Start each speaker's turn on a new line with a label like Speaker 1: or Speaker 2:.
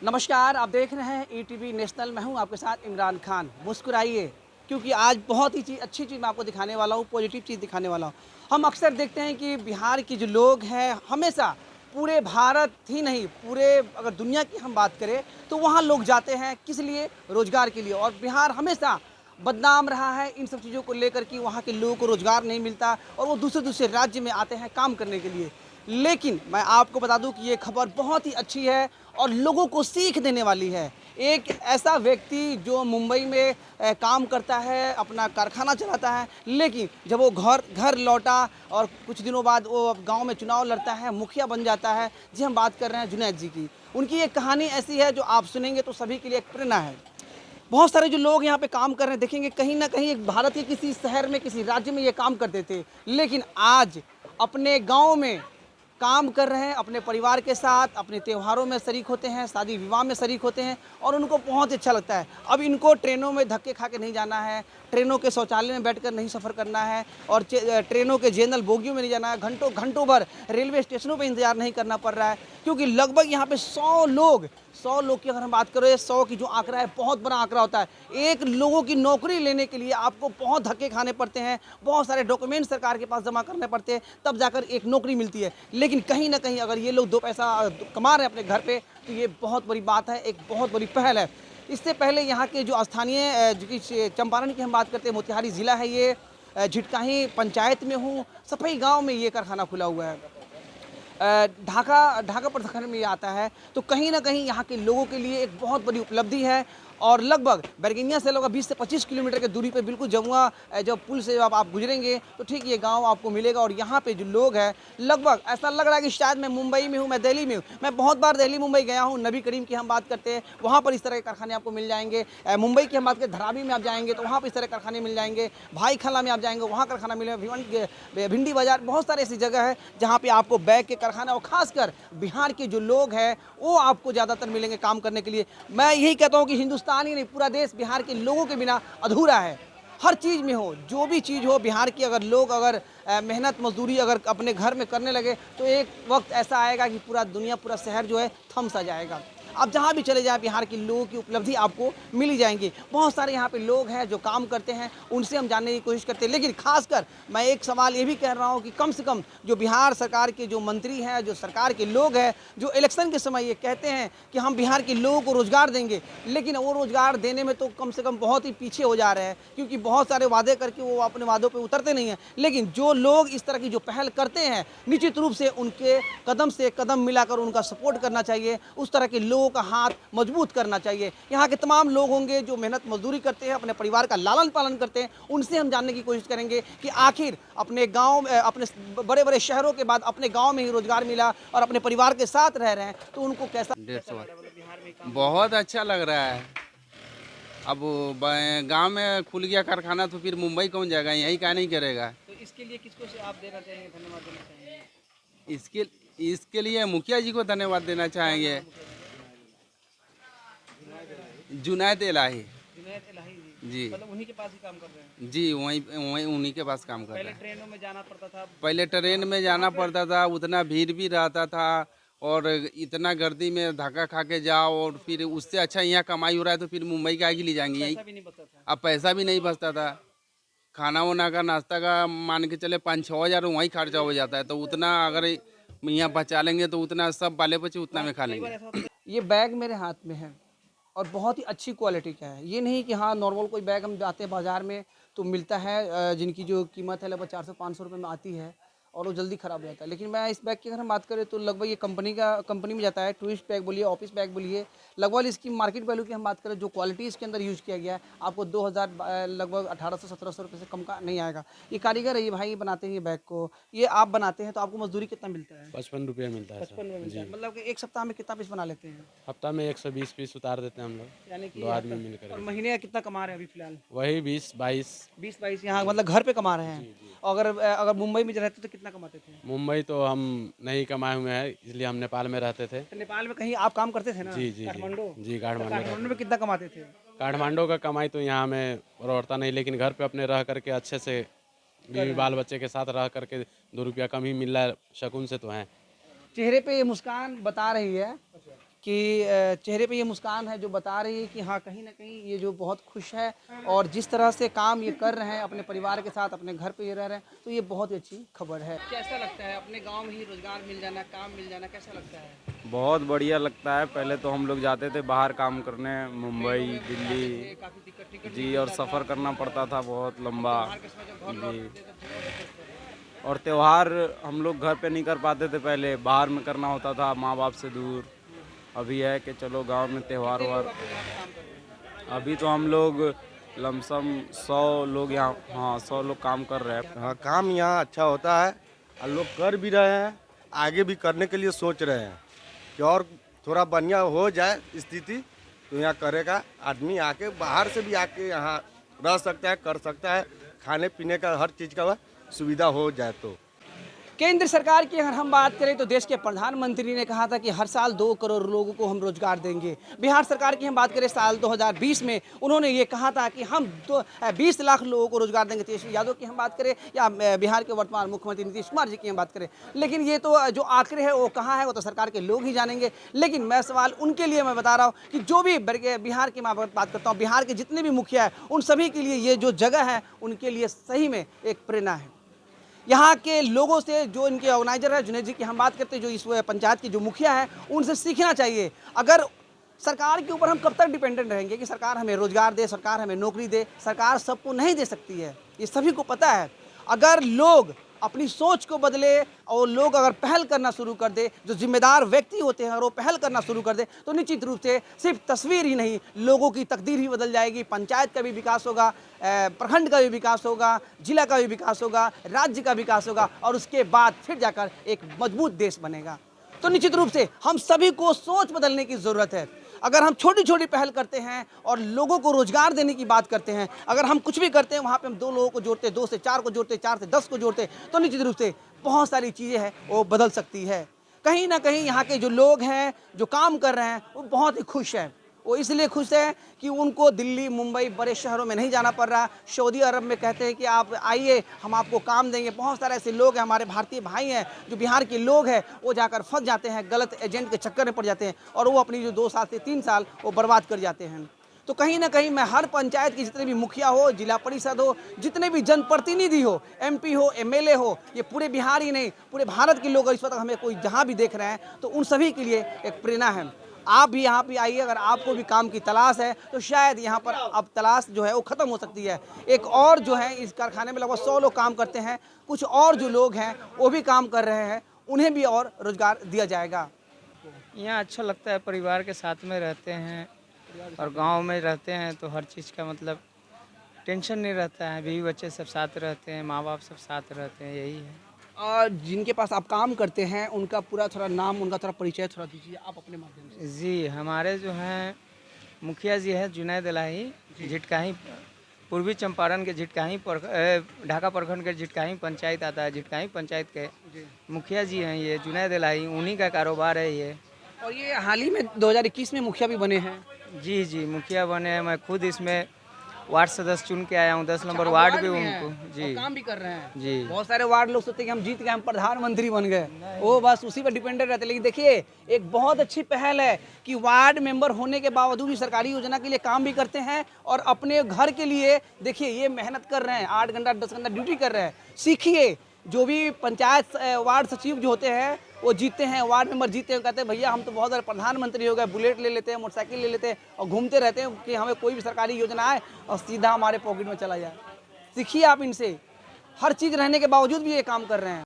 Speaker 1: नमस्कार, आप देख रहे हैं ईटीवी नेशनल। मैं हूं आपके साथ इमरान खान। मुस्कुराइए, क्योंकि आज बहुत ही अच्छी चीज़ मैं आपको दिखाने वाला हूं, पॉजिटिव चीज़ दिखाने वाला हूं। हम अक्सर देखते हैं कि बिहार के जो लोग हैं हमेशा पूरे भारत ही नहीं, पूरे अगर दुनिया की हम बात करें तो वहाँ लोग जाते हैं किस लिए? रोज़गार के लिए। और बिहार हमेशा बदनाम रहा है इन सब चीज़ों को लेकर कि वहाँ के लोगों को रोज़गार नहीं मिलता और वो दूसरे दूसरे राज्य में आते हैं काम करने के लिए। लेकिन मैं आपको बता दूं कि ये खबर बहुत ही अच्छी है और लोगों को सीख देने वाली है। एक ऐसा व्यक्ति जो मुंबई में काम करता है, अपना कारखाना चलाता है, लेकिन जब वो घर घर लौटा और कुछ दिनों बाद वो गांव में चुनाव लड़ता है, मुखिया बन जाता है। जी, हम बात कर रहे हैं जुनैद जी की। उनकी एक कहानी ऐसी है जो आप सुनेंगे तो सभी के लिए एक प्रेरणा है। बहुत सारे जो लोग यहाँ पे काम कर रहे हैं, देखेंगे कहीं ना कहीं एक भारत के किसी शहर में, किसी राज्य में ये काम करते थे, लेकिन आज अपने गांव में काम कर रहे हैं, अपने परिवार के साथ अपने त्योहारों में शरीक होते हैं, शादी विवाह में शरीक होते हैं और उनको बहुत अच्छा लगता है। अब इनको ट्रेनों में धक्के खा के नहीं जाना है, ट्रेनों के शौचालय में बैठकर नहीं सफ़र करना है और ट्रेनों के जनरल बोगियों में नहीं जाना है, घंटों घंटों भर रेलवे स्टेशनों पर इंतजार नहीं करना पड़ रहा है, क्योंकि लगभग यहाँ पे 100 लोग की अगर हम बात करें, 100 की जो आंकड़ा है बहुत बड़ा आंकड़ा होता है। एक लोगों की नौकरी लेने के लिए आपको बहुत धक्के खाने पड़ते हैं, बहुत सारे डॉक्यूमेंट सरकार के पास जमा करने पड़ते हैं, तब जाकर एक नौकरी मिलती है। लेकिन कहीं ना कहीं अगर ये लोग दो पैसा कमा रहे हैं अपने घर पे, तो ये बहुत बड़ी बात है, एक बहुत बड़ी पहल है। इससे पहले यहाँ के जो स्थानीय जो कि चंपारण की हम बात करते हैं, मोतिहारी ज़िला है ये, झिटकाही पंचायत में हूँ, सफई गांव में ये कारखाना खुला हुआ है। ढाका ढाका प्रखंड में ये आता है। तो कहीं ना कहीं यहाँ के लोगों के लिए एक बहुत बड़ी उपलब्धि है और लगभग बैरगनिया से लगभग 20 से 25 किलोमीटर की दूरी पे बिल्कुल जमुआ जब पुल से जब आप गुजरेंगे तो ठीक ये गांव आपको मिलेगा। और यहाँ पे जो लोग हैं, लगभग ऐसा लग रहा है कि शायद मैं मुंबई में हूँ, मैं दिल्ली में हूँ। मैं बहुत बार दिल्ली मुंबई गया हूँ। नबी करीम की हम बात करते हैं, वहाँ पर इस तरह के कारखाने आपको मिल जाएंगे। मुंबई की हम बात करें, धरावी में आप जाएंगे तो वहाँ पर इस तरह के कारखाने मिल जाएंगे। भाई खला में आप जाएंगे, वहाँ कारखाना मिलेगा। भिंडी बाजार, बहुत सारे ऐसी जगह है जहाँ पे आपको बैग के कारखाना, और खासकर बिहार के जो लोग हैं वो आपको ज़्यादातर मिलेंगे काम करने के लिए। मैं यही कहता हूँ कि हिंदुस्तान ही नहीं, पूरा देश बिहार के लोगों के बिना अधूरा है। हर चीज़ में हो, जो भी चीज़ हो, बिहार की अगर लोग अगर मेहनत मजदूरी अगर अपने घर में करने लगे तो एक वक्त ऐसा आएगा कि पूरा दुनिया, पूरा शहर जो है थम सा जाएगा। आप जहाँ भी चले जाएं, बिहार के लोगों की उपलब्धि आपको मिल ही जाएंगी। बहुत सारे यहाँ पे लोग हैं जो काम करते हैं, उनसे हम जानने की कोशिश करते हैं। लेकिन खासकर मैं एक सवाल ये भी कह रहा हूँ कि कम से कम जो बिहार सरकार के जो मंत्री हैं, जो सरकार के लोग हैं, जो इलेक्शन के समय ये कहते हैं कि हम बिहार के लोगों को रोज़गार देंगे, लेकिन वो रोज़गार देने में तो कम से कम बहुत ही पीछे हो जा रहे हैं, क्योंकि बहुत सारे वादे करके वो अपने वादों पर उतरते नहीं हैं। लेकिन जो लोग इस तरह की जो पहल करते हैं, निश्चित रूप से उनके कदम से कदम मिलाकर उनका सपोर्ट करना चाहिए, उस तरह के लोगों का हाथ मजबूत करना चाहिए। यहाँ के तमाम लोग होंगे जो मेहनत मजदूरी करते हैं, अपने परिवार का लालन पालन करते हैं, उनसे हम जानने की कोशिश करेंगे कि आखिर अपने गांव, अपने बड़े बड़े शहरों के बाद अपने गांव में ही रोजगार मिला और अपने परिवार के साथ रह रहे हैं तो उनको कैसा
Speaker 2: 150 बहुत अच्छा लग रहा है। अब गांव में खुल गया कारखाना तो फिर मुंबई कौन जाएगा, यही क्या नहीं करेगा।
Speaker 1: तो इसके लिए किसको से आप देना चाहेंगे, धन्यवाद देना चाहेंगे?
Speaker 2: इसके इसके लिए मुखिया जी को धन्यवाद देना चाहेंगे, जुनैद इलाही
Speaker 1: जुनैद इलाही जी,
Speaker 2: जी।
Speaker 1: मतलब उन्हीं के पास ही काम कर रहे हैं।
Speaker 2: जी, वहीं वहीं उन्हीं के पास काम कर
Speaker 1: पहले
Speaker 2: रहा है।
Speaker 1: ट्रेनों में जाना पड़ता था।
Speaker 2: पहले ट्रेन में जाना पड़ता था, उतना भीड़ भी रहता था और इतना गर्दी में धक्का खा के जाओ, और फिर उससे अच्छा यहाँ कमाई हो रहा है तो फिर मुंबई का ही ले जाएंगे यहीं।
Speaker 1: पैसा भी नहीं बचता था।
Speaker 2: अब पैसा भी नहीं बचता था, खाना वाना का, नाश्ता का मान के चले 5-6 हज़ार वहीं खर्चा हो जाता है। तो उतना अगर यहाँ बचा लेंगे तो उतना सब बाले बच्चे उतना में खा
Speaker 1: कई बार
Speaker 2: लेंगे।
Speaker 1: ऐसा होता है, ये बैग मेरे हाथ में है और बहुत ही अच्छी क्वालिटी का है। ये नहीं कि हाँ नॉर्मल कोई बैग हम जाते हैं बाज़ार में तो मिलता है जिनकी जो कीमत है लगभग 400-500 रुपये में आती है और वो जल्दी ख़राब हो जाता है। लेकिन मैं इस बैग की अगर हम बात करें तो लगभग ये कंपनी में जाता है। टूरिस्ट बैग बोलिए, ऑफिस बैग बोलिए, लगभग इसकी मार्केट वैल्यू की हम बात करें, जो क्वालिटी इसके अंदर यूज़ किया गया है, आपको 2000 लगभग 1800-1700 रुपये से कम का नहीं आएगा। ये कारीगर है, ये भाई बनाते हैं ये बैग को, ये आप बनाते हैं तो आपको मजदूरी कितना मिलता है?
Speaker 3: 55 रुपये मिलता है
Speaker 1: 55 में
Speaker 3: सर
Speaker 1: मिलता
Speaker 3: जी।
Speaker 1: है, मतलब कि एक सप्ताह में कितना पीस बना लेते हैं?
Speaker 3: हफ्ता में 120 पीस उतार देते हैं हम लोग,
Speaker 1: यानी कि
Speaker 3: 2 आदमी मिल
Speaker 1: और
Speaker 3: कर।
Speaker 1: महीने का कितना कमा रहे हैं अभी फिलहाल?
Speaker 3: वही 20-22।
Speaker 1: 20-22 यहाँ मतलब घर पे कमा रहे हैं। और अगर अगर मुंबई में रहते तो कितना कमाते थे?
Speaker 3: मुंबई तो हम नहीं कमाए हुए हैं, इसलिए हम नेपाल में रहते थे।
Speaker 1: तो नेपाल में कहीं आप काम करते थे ना?
Speaker 3: जी जी जी
Speaker 1: काठमांडू?
Speaker 3: जी,
Speaker 1: तो
Speaker 3: काठमांडू
Speaker 1: काठमांडू
Speaker 3: रहते
Speaker 1: में कितना कमाते थे?
Speaker 3: काठमांडू का कमाई तो यहाँ में रोड़ता नहीं, लेकिन घर पे अपने रह करके अच्छे से बीवी बाल बच्चे के साथ रह करके 2 रुपया कम ही मिल रहा है, शकुन से तो हैं।
Speaker 1: चेहरे पे ये मुस्कान बता रही है कि चेहरे पे ये मुस्कान है जो बता रही है कि हाँ कहीं ना कहीं ये जो बहुत खुश है और जिस तरह से काम ये कर रहे हैं अपने परिवार के साथ अपने घर पे ये रह रहे हैं तो ये बहुत ही अच्छी खबर है। कैसा लगता है अपने गांव में ही रोजगार मिल जाना, काम मिल जाना, कैसा लगता है?
Speaker 4: बहुत बढ़िया लगता है। पहले तो हम लोग जाते थे बाहर काम करने, मुंबई, दिल्ली
Speaker 1: काफी दिक्कत टिकट
Speaker 4: जी, और सफ़र करना पड़ता था बहुत लंबा जी। और त्यौहार हम लोग घर पे नहीं कर पाते थे, पहले बाहर में करना होता था माँ बाप से दूर। अभी है कि चलो गांव में त्यौहार वार। अभी तो हम लोग लमसम 100 लोग यहाँ, हाँ 100 लोग काम कर रहे हैं।
Speaker 5: हाँ, काम यहाँ अच्छा होता है और लोग कर भी रहे हैं, आगे भी करने के लिए सोच रहे हैं कि और थोड़ा बढ़िया हो जाए स्थिति तो यहाँ करेगा आदमी। आके बाहर से भी आके यहाँ रह सकता है, कर सकता है, खाने पीने का हर चीज़ का सुविधा हो जाए तो।
Speaker 1: केंद्र सरकार की अगर हम बात करें तो देश के प्रधानमंत्री ने कहा था कि हर साल 2 करोड़ लोगों को हम रोजगार देंगे। बिहार सरकार की हम बात करें साल 2020 में उन्होंने ये कहा था कि हम 20 लाख लोगों को रोजगार देंगे। तेजस्वी यादव की हम बात करें या बिहार के वर्तमान मुख्यमंत्री नीतीश कुमार जी की हम बात करें, लेकिन ये तो जो आंकड़े हैं वो कहाँ है वो तो सरकार के लोग ही जानेंगे। लेकिन मैं सवाल उनके लिए मैं बता रहा हूँ कि जो भी बिहार की मैं बात करता हूँ, बिहार के जितने भी मुखिया हैं उन सभी के लिए ये जो जगह है उनके लिए सही में एक प्रेरणा है। यहाँ के लोगों से, जो इनके ऑर्गेनाइजर है जुनेद जी की हम बात करते हैं, जो इस पंचायत के जो मुखिया हैं उनसे सीखना चाहिए। अगर सरकार के ऊपर हम कब तक डिपेंडेंट रहेंगे कि सरकार हमें रोजगार दे, सरकार हमें नौकरी दे? सरकार सबको नहीं दे सकती है, ये सभी को पता है। अगर लोग अपनी सोच को बदले और लोग अगर पहल करना शुरू कर दे, जो जिम्मेदार व्यक्ति होते हैं और वो पहल करना शुरू कर दे तो निश्चित रूप से सिर्फ तस्वीर ही नहीं, लोगों की तकदीर ही बदल जाएगी। पंचायत का भी विकास होगा, प्रखंड का भी विकास होगा, जिला का भी विकास होगा, राज्य का विकास होगा और उसके बाद फिर जाकर एक मजबूत देश बनेगा। तो निश्चित रूप से हम सभी को सोच बदलने की ज़रूरत है। अगर हम छोटी छोटी पहल करते हैं और लोगों को रोजगार देने की बात करते हैं, अगर हम कुछ भी करते हैं वहाँ पे हम 2 लोगों को जोड़ते, 2 से 4 को जोड़ते, 4 से 10 को जोड़ते, तो निश्चित रूप से बहुत सारी चीज़ें हैं वो बदल सकती है। कहीं ना कहीं यहाँ के जो लोग हैं जो काम कर रहे हैं वो बहुत ही खुश हैं। वो इसलिए खुश है कि उनको दिल्ली, मुंबई, बड़े शहरों में नहीं जाना पड़ रहा। सऊदी अरब में कहते हैं कि आप आइए, हम आपको काम देंगे। बहुत सारे ऐसे लोग हैं, हमारे भारतीय भाई हैं जो बिहार के लोग हैं, वो जाकर फंस जाते हैं, गलत एजेंट के चक्कर में पड़ जाते हैं और वो अपनी जो 2 साल से 3 साल वो बर्बाद कर जाते हैं। तो कहीं ना कहीं मैं हर पंचायत की जितने भी मुखिया हो, जिला परिषद हो, जितने भी जनप्रतिनिधि हो, MP हो, MLA हो, ये पूरे बिहार ही नहीं पूरे भारत के लोग इस वक्त हमें कोई जहाँ भी देख रहे हैं तो उन सभी के लिए एक प्रेरणा है। आप भी यहाँ पे आइए, अगर आपको भी काम की तलाश है तो शायद यहाँ पर अब तलाश जो है वो ख़त्म हो सकती है। एक और जो है इस कारखाने में लगभग 100 लोग काम करते हैं, कुछ और जो लोग हैं वो भी काम कर रहे हैं, उन्हें भी और रोजगार दिया जाएगा।
Speaker 6: यहाँ अच्छा लगता है, परिवार के साथ में रहते हैं और गांव में रहते हैं तो हर चीज़ का मतलब टेंशन नहीं रहता है। बीवी बच्चे सब साथ रहते हैं, माँ बाप सब साथ रहते हैं, यही है।
Speaker 1: और जिनके पास आप काम करते हैं उनका पूरा थोड़ा नाम, उनका थोड़ा परिचय थोड़ा दीजिए आप अपने माध्यम से।
Speaker 6: जी, हमारे जो हैं मुखिया जी हैं जुनैद इलाही, झिटकाही, पूर्वी चंपारण के झिटकाही ढाका प्रखंड के झिटकाही पंचायत आता है, झिटकाही पंचायत के मुखिया जी हैं ये जुनैद इलाही, उन्हीं का कारोबार है ये।
Speaker 1: और ये हाल ही में 2021 में मुखिया भी बने हैं।
Speaker 6: जी जी, मुखिया बने हैं। मैं खुद इसमें वार्ड सदस्य चुन के आया हूँ, 10 नंबर वार्ड भी उनको जी,
Speaker 1: काम भी कर रहे हैं
Speaker 6: जी।
Speaker 1: बहुत सारे वार्ड लोग सोचते हैं कि हम जीत गए, हम प्रधानमंत्री बन गए, वो बस उसी पर डिपेंडेंट रहते हैं। लेकिन देखिए एक बहुत अच्छी पहल है कि वार्ड मेंबर होने के बावजूद भी सरकारी योजना के लिए काम भी करते हैं और अपने घर के लिए देखिए ये मेहनत कर रहे हैं, 8 घंटा 10 घंटा ड्यूटी कर रहे हैं। सीखिए, जो भी पंचायत वार्ड सचिव जो होते हैं वो जीतते हैं, वार्ड मेंबर जीतते हैं, कहते हैं भैया हम तो बहुत सारे प्रधानमंत्री हो गए, बुलेट ले लेते हैं, मोटरसाइकिल ले लेते हैं और घूमते रहते हैं कि हमें कोई भी सरकारी योजना आए और सीधा हमारे पॉकेट में चला जाए। सीखिए आप इनसे, हर चीज़ रहने के बावजूद भी ये काम कर रहे हैं।